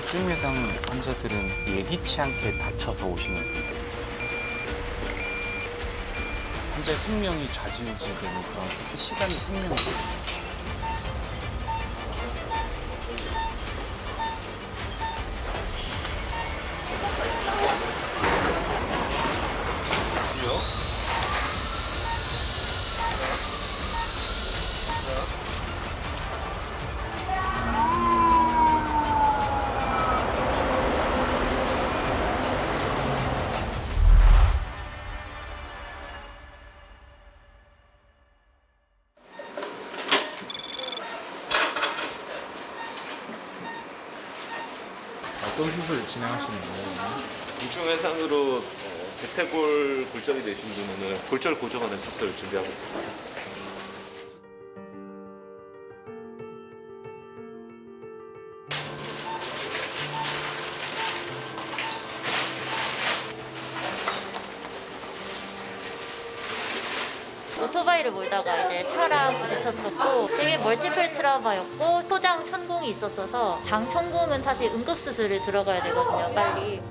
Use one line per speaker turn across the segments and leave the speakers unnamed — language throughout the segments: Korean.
중증외상 환자들은 예기치 않게 다쳐서 오시는 분들, 환자의 생명이 좌지우지되는 그런 시간이 생명이거든요.
어떤 수술 진행하시는 거예요?
중증외상으로 대퇴골 골절이 되신 분은 골절 고정하는 수술을 준비하고 있습니다.
오토바이를 몰다가 이제 차랑 부딪혔었고 되게 멀티플 트라우마였고 소장 천공이 있었어서 장 천공은 사실 응급수술을 들어가야 되거든요, 빨리.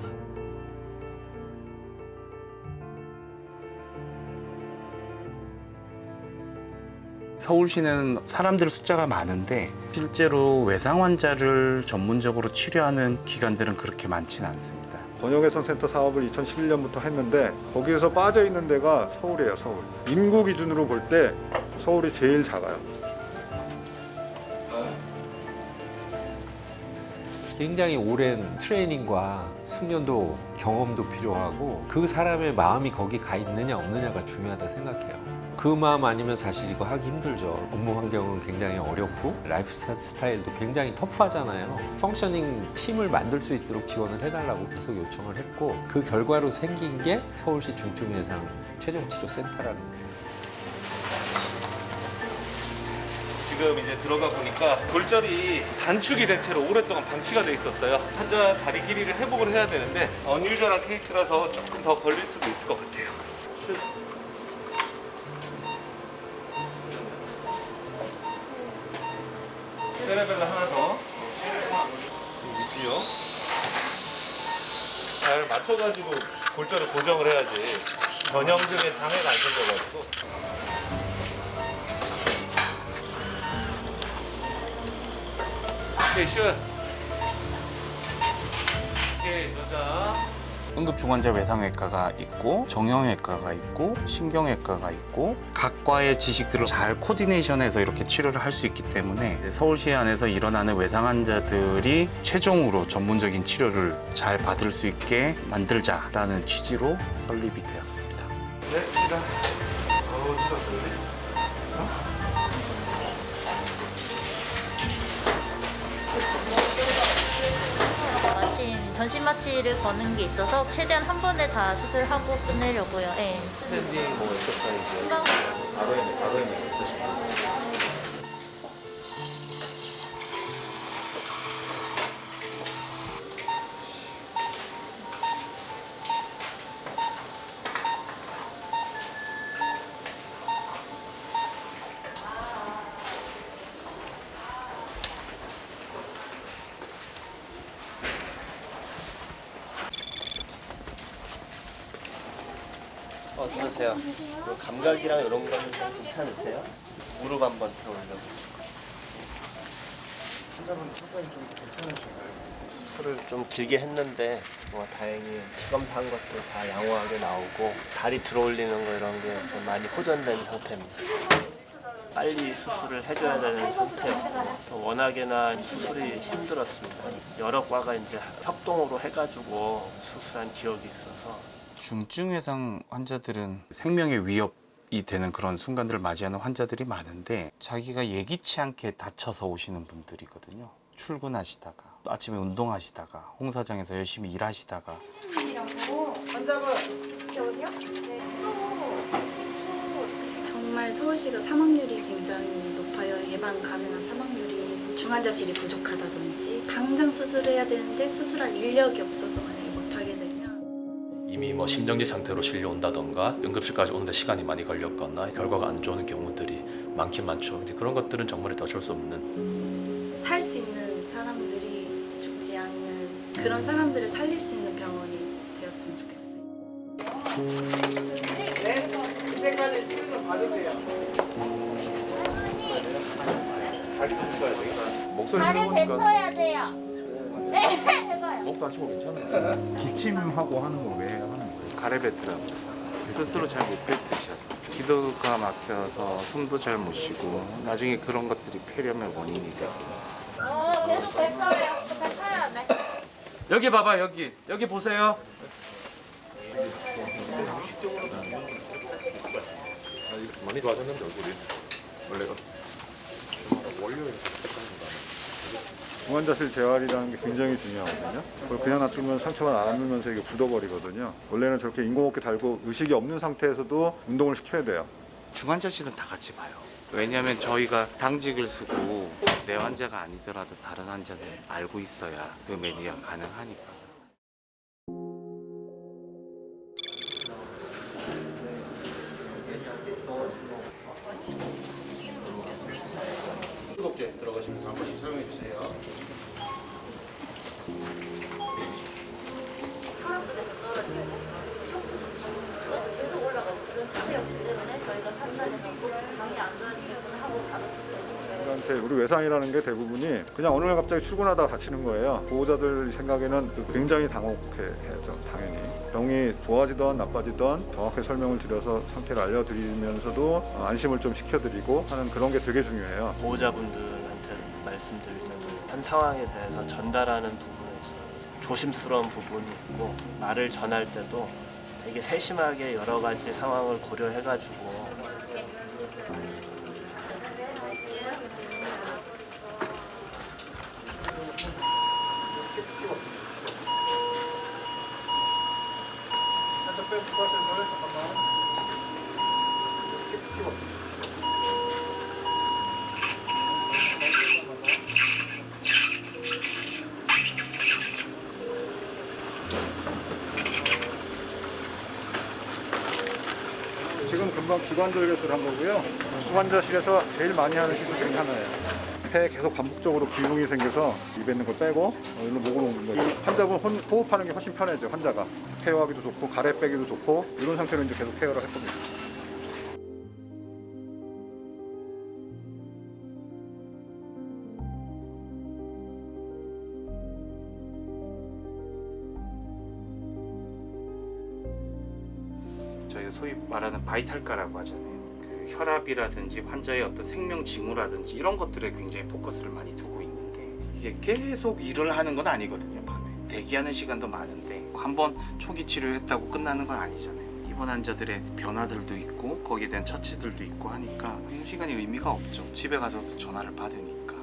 서울시는 사람들 숫자가 많은데 실제로 외상 환자를 전문적으로 치료하는 기관들은 그렇게 많지는 않습니다.
권역외상센터 사업을 2011년부터 했는데 거기에서 빠져있는 데가 서울이에요. 서울. 인구 기준으로 볼 때 서울이 제일 작아요.
굉장히 오랜 트레이닝과 숙련도 경험도 필요하고 그 사람의 마음이 거기 가 있느냐 없느냐가 중요하다 생각해요. 그 마음 아니면 사실 이거 하기 힘들죠. 업무 환경은 굉장히 어렵고 라이프 스타일도 굉장히 터프하잖아요. 펑셔닝 팀을 만들 수 있도록 지원을 해달라고 계속 요청을 했고 그 결과로 생긴 게 서울시 중증외상 최종치료센터라는 거예요.
지금 이제 들어가 보니까 골절이 단축이 된 채로 오랫동안 방치가 돼 있었어요. 환자 다리 길이를 회복을 해야 되는데 언유저한 케이스라서 조금 더 걸릴 수도 있을 것 같아요. 세레벨라 하나 더. 있지요. 잘 맞춰가지고 골절을 고정을 해야지 전형적인 장애가 안 생겨가지고. 오케이, 슛. 오케이, 저자.
응급중환자 외상외과가 있고 정형외과가 있고 신경외과가 있고 각 과의 지식들을 잘 코디네이션해서 이렇게 치료를 할 수 있기 때문에 서울시 안에서 일어나는 외상 환자들이 최종으로 전문적인 치료를 잘 받을 수 있게 만들자라는 취지로 설립이 되었습니다.
됐습니다. 힘들었는데?
마침 전신 마취를 거는 게 있어서 최대한 한 번에 다 수술하고 끝내려고요. 네.
스탠딩 뭐 엑서사이즈 아로인 엑서사이즈.
어떠세요? 그 감각이랑 이런 거는 좀 괜찮으세요? 무릎 한번 들어올려보시고. 환자분 표정이 좀 괜찮으신가요? 수술을 좀 길게 했는데 다행히 피검사한 것도 다 양호하게 나오고 다리 들어올리는 거 이런 게 좀 많이 호전된 상태입니다. 빨리 수술을 해줘야 되는 상태였고 또 워낙에나 수술이 힘들었습니다. 여러 과가 이제 협동으로 해가지고 수술한 기억이 있어서
중증외상 환자들은 생명의 위협이 되는 그런 순간들을 맞이하는 환자들이 많은데 자기가 예기치 않게 다쳐서 오시는 분들이거든요. 출근하시다가 또 아침에 운동하시다가 홍사장에서 열심히 일하시다가
정말 서울시가 사망률이 굉장히 높아요. 예방 가능한 사망률이 중환자실이 부족하다든지 당장 수술해야 되는데 수술할 인력이 없어서 만약에 못하게 되면
이미 뭐 심정지 상태로 실려온다던가 응급실까지 오는데 시간이 많이 걸렸거나 결과가 안 좋은 경우들이 많긴 많죠. 이제 그런 것들은 정말 어쩔 수 없는
살 수 있는 사람들이 받지 않는 그런 사람들을 살릴 수 있는 병원이 되었으면 좋겠어요.
목소리
발에
들어보니까
뱉어야 돼요. 네, 해봐요.
목 다치고 괜찮은데 기침하고 하는 거 왜 하는 거예요?
가래 뱉으라고. 스스로 잘 못 뱉으셔서 기도가 막혀서 숨도 잘 못 쉬고 나중에 그런 것들이 폐렴의 원인이 되고.
계속 뱉어요. 뱉어야 돼.
여기 봐봐 여기 보세요.
많이 좋아졌는데 얼굴이 원래가
중환자실 재활이라는 게 굉장히 중요하거든요. 그걸 그냥 놔두면 상처가 남으면서 이게 굳어버리거든요. 원래는 저렇게 인공호흡기 달고 의식이 없는 상태에서도 운동을 시켜야 돼요.
중환자실은 다 같이 봐요. 왜냐하면 저희가 당직을 쓰고 내 환자가 아니더라도 다른 환자들 알고 있어야 그 매니아 가능하니까.
소독제 들어가시면서 한 번씩 사용해 주세요.
계속 올라가고 그런 추세였기 때문에 저희가 판단해서 방이 안 좋아지겠구나 하고 받았었어요.
우리한테 우리 외상이라는 게 대부분이 그냥 어느 날 갑자기 출근하다가 다치는 거예요. 보호자들 생각에는 굉장히 당혹해하죠, 당연히. 병이 좋아지던 나빠지던 정확하게 설명을 드려서 상태를 알려드리면서도 안심을 좀 시켜드리고 하는 그런 게 되게 중요해요.
보호자분들한테 말씀드릴 때도 한 상황에 대해서 전달하는 부분에 있어 조심스러운 부분이 있고 말을 전할 때도 되게 세심하게 여러 가지 상황을 고려해가지고
지금 금방 기관절 개술을 한 거고요. 중환자실에서 제일 많이 하는 시술 중에 하나예요. 폐에 계속 반복적으로 기흉이 생겨서 입에 있는 걸 빼고 일로 목으로 오는 거예요. 환자분 호흡하는 게 훨씬 편해져. 환자가 케어하기도 좋고 가래 빼기도 좋고 이런 상태로 이제 계속 케어를 할 겁니다.
저희가 소위 말하는 바이탈가라고 하잖아요. 그 혈압이라든지 환자의 어떤 생명 징후라든지 이런 것들에 굉장히 포커스를 많이 두고 있는데 이게 계속 일을 하는 건 아니거든요. 밤에 대기하는 시간도 많은데 한번 초기 치료했다고 끝나는 건 아니잖아요. 입원 환자들의 변화들도 있고 거기에 대한 처치들도 있고 하니까 시간이 의미가 없죠. 집에 가서도 전화를 받으니까.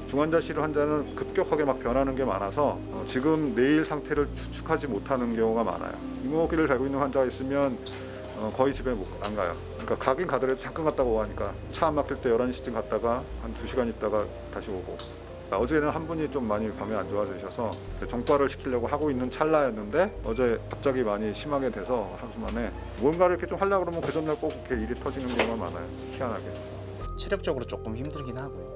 중환자실 환자는 급격하게 막 변하는 게 많아서 지금 내일 상태를 추측하지 못하는 경우가 많아요. 인공호흡기를 달고 있는 환자가 있으면 거의 집에 안 가요. 그러니까 가긴 가더라도 잠깐 갔다가 오고 하니까 차 안 막힐 때 11시쯤 갔다가 한 2시간 있다가 다시 오고. 어제는 한 분이 좀 많이 밤에 안 좋아지셔서 정과를 시키려고 하고 있는 찰나였는데 어제 갑자기 많이 심하게 돼서 한 주 만에 뭔가를 이렇게 좀 하려고 그러면 그 전날 꼭 이렇게 일이 터지는 경우가 많아요. 희한하게.
체력적으로 조금 힘들긴 하고요.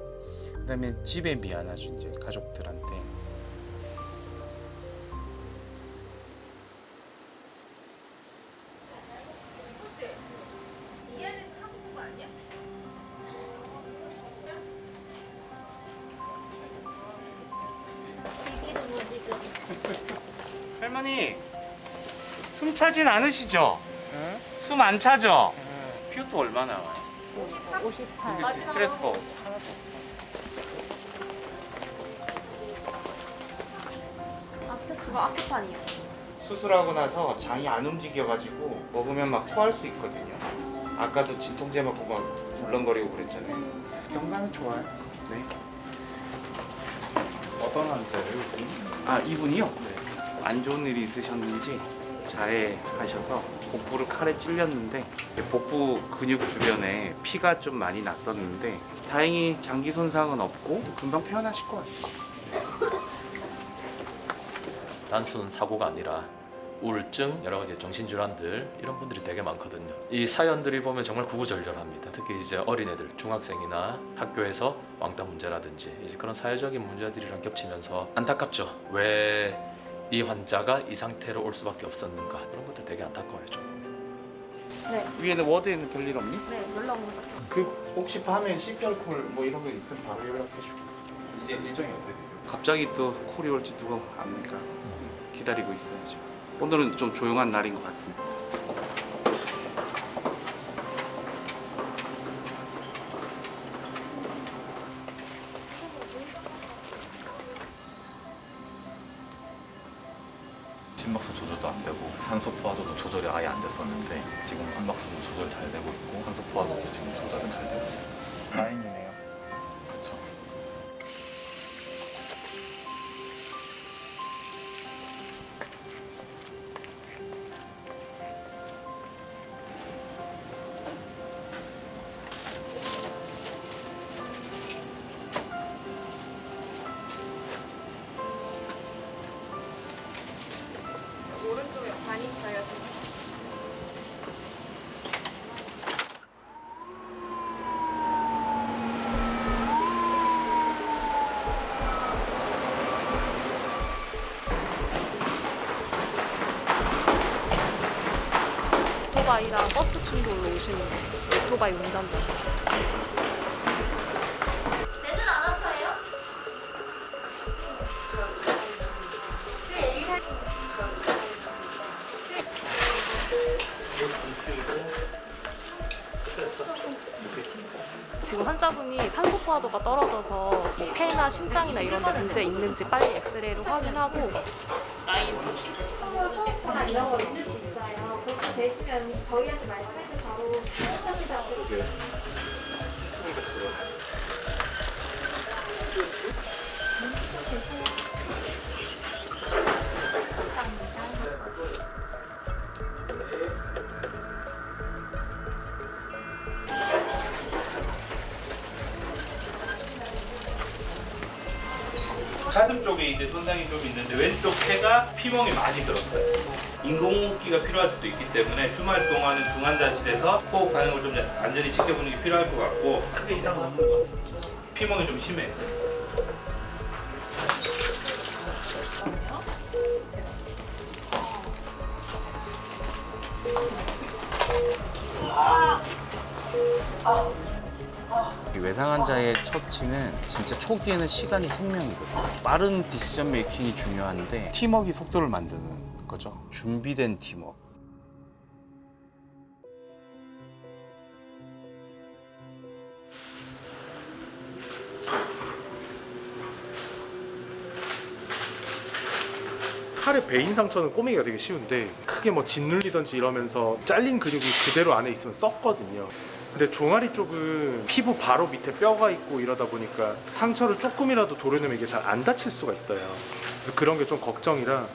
그다음에 집에 미안하죠. 이제 가족들한테. 할머니 숨 차진 않으시죠? 숨 안 차죠? 피부도 얼마나 와요?
58.
스트레스가 하나도
그거 아큐판이요.
수술하고 나서 장이 안 움직여가지고 먹으면 막 토할 수 있거든요. 아까도 진통제 맞고 막 울렁거리고 그랬잖아요. 건강은 좋아요. 네.
어떤 환자예요?
아 이분이요? 네. 안 좋은 일이 있으셨는지 자해하셔서 복부를 칼에 찔렸는데 복부 근육 주변에 피가 좀 많이 났었는데 다행히 장기 손상은 없고 금방 퇴원하실 것 같아요.
단순 사고가 아니라 우울증, 여러 가지 정신질환들 이런 분들이 되게 많거든요. 이 사연들이 보면 정말 구구절절합니다. 특히 이제 어린애들, 중학생이나 학교에서 왕따 문제라든지 이제 그런 사회적인 문제들이랑 겹치면서 안타깝죠. 왜 이 환자가 이 상태로 올 수밖에 없었는가, 그런 것들 되게 안타까워요. 좀.
네.
위에는 워드에는 별일 없니?
네, 놀러온 거죠.
그 혹시 밤에 CPR 콜 뭐 이런 거 있으면 바로 연락해주고. 이제 일정이 어떻게 되세요? 갑자기 또 콜이 올지 누가 압니까? 기다리고 있어야죠. 오늘은 좀 조용한 날인 것 같습니다.
심박수 조절도 안 되고 산소 포화도도 조절이 아예 안 됐었는데 지금 심박수도 조절 잘 되고 있고 산소 포화도도 지금 조절은 잘 되고 있고
다행이네요.
그렇죠.
오른쪽에 반 있어요.
오토바이랑 버스 충돌로 오시는 오토바이 운전자.
배는 안 아파요?
지금 환자분이 산소 포화도가 떨어져서 뭐 폐나 심장이나 이런 데 문제 있는지 빨리 엑스레이를 확인하고
이런 거 있을 수 있어요. 그렇게 되시면 저희한테 말씀해주면 바로 해주시라고.
가슴 쪽에 이제 손상이 좀 있는데 왼쪽 폐가 피멍이 많이 들었어요. 인공호흡기가 필요할 수도 있기 때문에 주말 동안은 중환자실에서 호흡 반응을 좀 안전히 지켜보는 게 필요할 것 같고 크게 이상은 없는 것 같아요. 피멍이 좀 심해요.
이 외상 환자의 처치는 진짜 초기에는 시간이 생명이거든요. 빠른 디시전 메이킹이 중요한데 팀워크이 속도를 만드는 거죠. 준비된 팀워크.
팔에 베인 상처는 꼬매기가 되게 쉬운데 크게 뭐 짓눌리던지 이러면서 잘린 근육이 그대로 안에 있으면 썩거든요. 근데 종아리 쪽은 피부 바로 밑에 뼈가 있고 이러다 보니까 상처를 조금이라도 도려내면 이게 잘 안 다칠 수가 있어요. 그래서 그런 게 좀 걱정이라.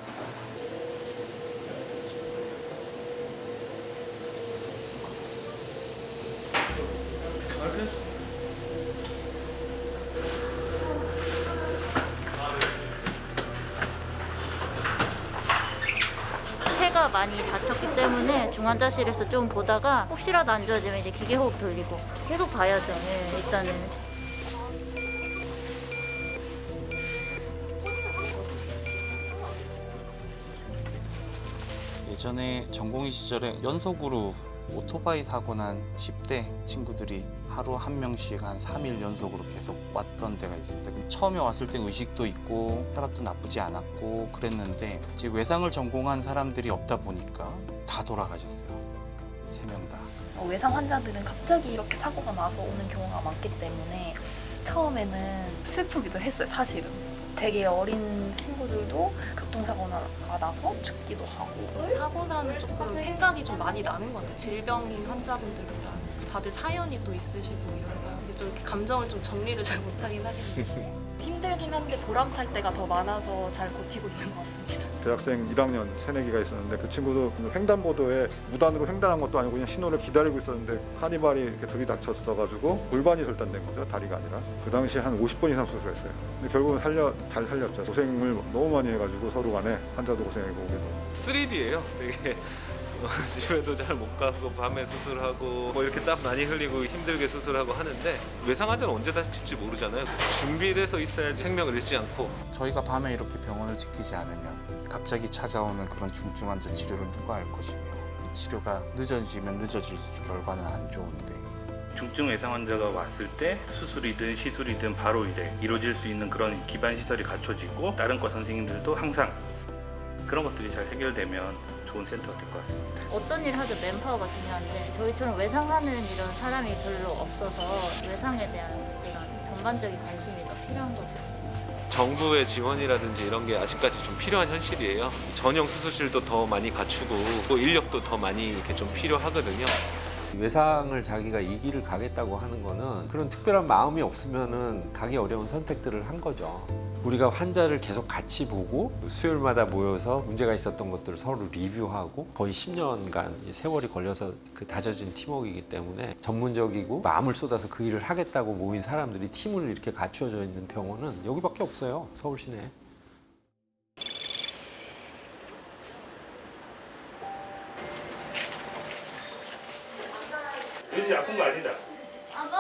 폐가 많이 다쳤기 때문에 중환자실에서 좀 보다가 혹시라도 안 좋아지면 이제 기계호흡 돌리고 계속 봐야죠. 네, 일단은.
예전에 전공의 시절에 연속으로 오토바이 사고 난 10대 친구들이 하루 한 명씩 한 3일 연속으로 계속 왔던 데가 있습니다. 처음에 왔을 때 의식도 있고 혈압도 나쁘지 않았고 그랬는데 이제 외상을 전공한 사람들이 없다 보니까 다 돌아가셨어요. 3명 다.
외상 환자들은 갑자기 이렇게 사고가 나서 오는 경우가 많기 때문에 처음에는 슬프기도 했어요, 사실은. 되게 어린 친구들도 교통사고가 나서 죽기도 하고.
사고사는 조금 생각이 좀 많이 나는 것 같아요. 질병인 환자분들보다 다들 사연이 또 있으시고 이래서 좀 이렇게 감정을 좀 정리를 잘 못하긴 하겠네요. 힘들긴 한데 보람찰 때가 더 많아서 잘 버티고 있는 것 같습니다.
대학생 1학년 새내기가 있었는데 그 친구도 횡단보도에 무단으로 횡단한 것도 아니고 그냥 신호를 기다리고 있었는데 한이발이 이렇게 들이닥쳤어가지고 골반이 절단된 거죠. 다리가 아니라. 그 당시에 한 50번 이상 수술했어요. 근데 결국은 잘 살렸죠. 고생을 너무 많이 해가지고 서로 간에 환자도 고생하고 오기도.
스릴이에요. 되게 집에도 잘 못 가고 밤에 수술하고 뭐 이렇게 땀 많이 흘리고 힘들게 수술하고 하는데 외상 환자는 언제 다칠지 모르잖아요. 준비돼서 있어야지 생명을 잃지 않고.
저희가 밤에 이렇게 병원을 지키지 않으면 갑자기 찾아오는 그런 중증 환자 치료를 누가 할 것이며 치료가 늦어지면 늦어질수록 결과는 안 좋은데
중증 외상 환자가 왔을 때 수술이든 시술이든 바로 이제 이루어질 수 있는 그런 기반 시설이 갖춰지고 다른 과 선생님들도 항상 그런 것들이 잘 해결되면 좋은 센터가 될 것 같습니다.
어떤 일 하든 맨파워가 중요한데 저희처럼 외상하는 이런 사람이 별로 없어서 외상에 대한 그런 전반적인 관심이 더 필요한 것 같습니다.
정부의 지원이라든지 이런 게 아직까지 좀 필요한 현실이에요. 전용 수술실도 더 많이 갖추고 또 인력도 더 많이 이렇게 좀 필요하거든요.
외상을 자기가 이 길을 가겠다고 하는 거는 그런 특별한 마음이 없으면은 가기 어려운 선택들을 한 거죠. 우리가 환자를 계속 같이 보고 수요일마다 모여서 문제가 있었던 것들을 서로 리뷰하고 거의 10년간 세월이 걸려서 그 다져진 팀워크이기 때문에 전문적이고 마음을 쏟아서 그 일을 하겠다고 모인 사람들이 팀을 이렇게 갖추어져 있는 병원은 여기밖에 없어요. 서울 시내에.
요즘 아픈 거 아니다.
아픈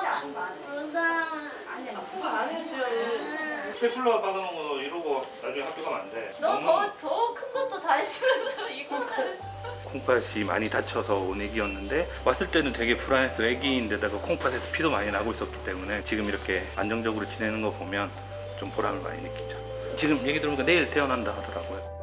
거 아니에요.
스테플러 박아놓은 거 이러고 나중에 학교 가면 안 돼.
더 큰 것도 다 했으면서 이거는.
콩팥이 많이 다쳐서 온 애기였는데 왔을 때는 되게 불안했어. 애기인데다가 콩팥에서 피도 많이 나고 있었기 때문에 지금 이렇게 안정적으로 지내는 거 보면 좀 보람을 많이 느끼죠. 지금 얘기 들어보니까 내일 태어난다 하더라고요.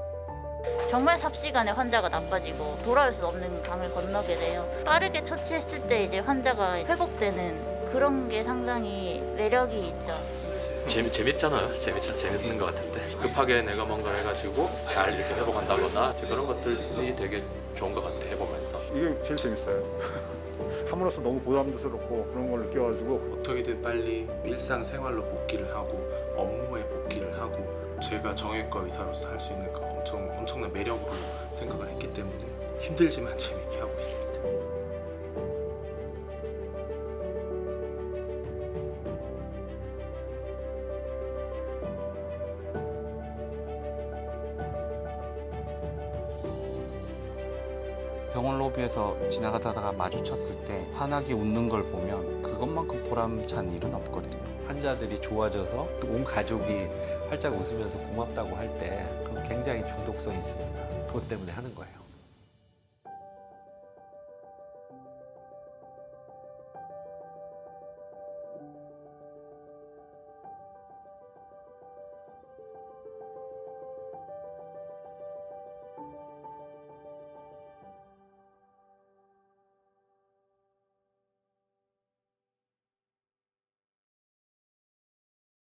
정말 삽시간에 환자가 나빠지고 돌아올 수 없는 강을 건너게 돼요. 빠르게 처치했을 때 이제 환자가 회복되는 그런 게 상당히 매력이 있죠.
재밌잖아요. 재밌는 것 같은데 급하게 내가 뭔가를 해가지고 잘 이렇게 회복한다거나 그런 것들이 되게 좋은 것 같아 해보면서.
이게 제일 재밌어요. 함으로써 너무 보람스럽고 그런 걸 느껴가지고
어떻게든 빨리 일상생활로 복귀를 하고 업무에 복귀를 하고 제가 정형외과 의사로서 할 수 있는 그 엄청난 매력으로 생각을 했기 때문에 힘들지만 재밌게 하고 있습니다.
병원 로비에서 지나가다가 마주쳤을 때 환하게 웃는 걸 보면 그것만큼 보람찬 일은 없거든요.
환자들이 좋아져서 온 가족이 활짝 웃으면서 고맙다고 할 때 그건 굉장히 중독성이 있습니다. 그것 때문에 하는 거예요.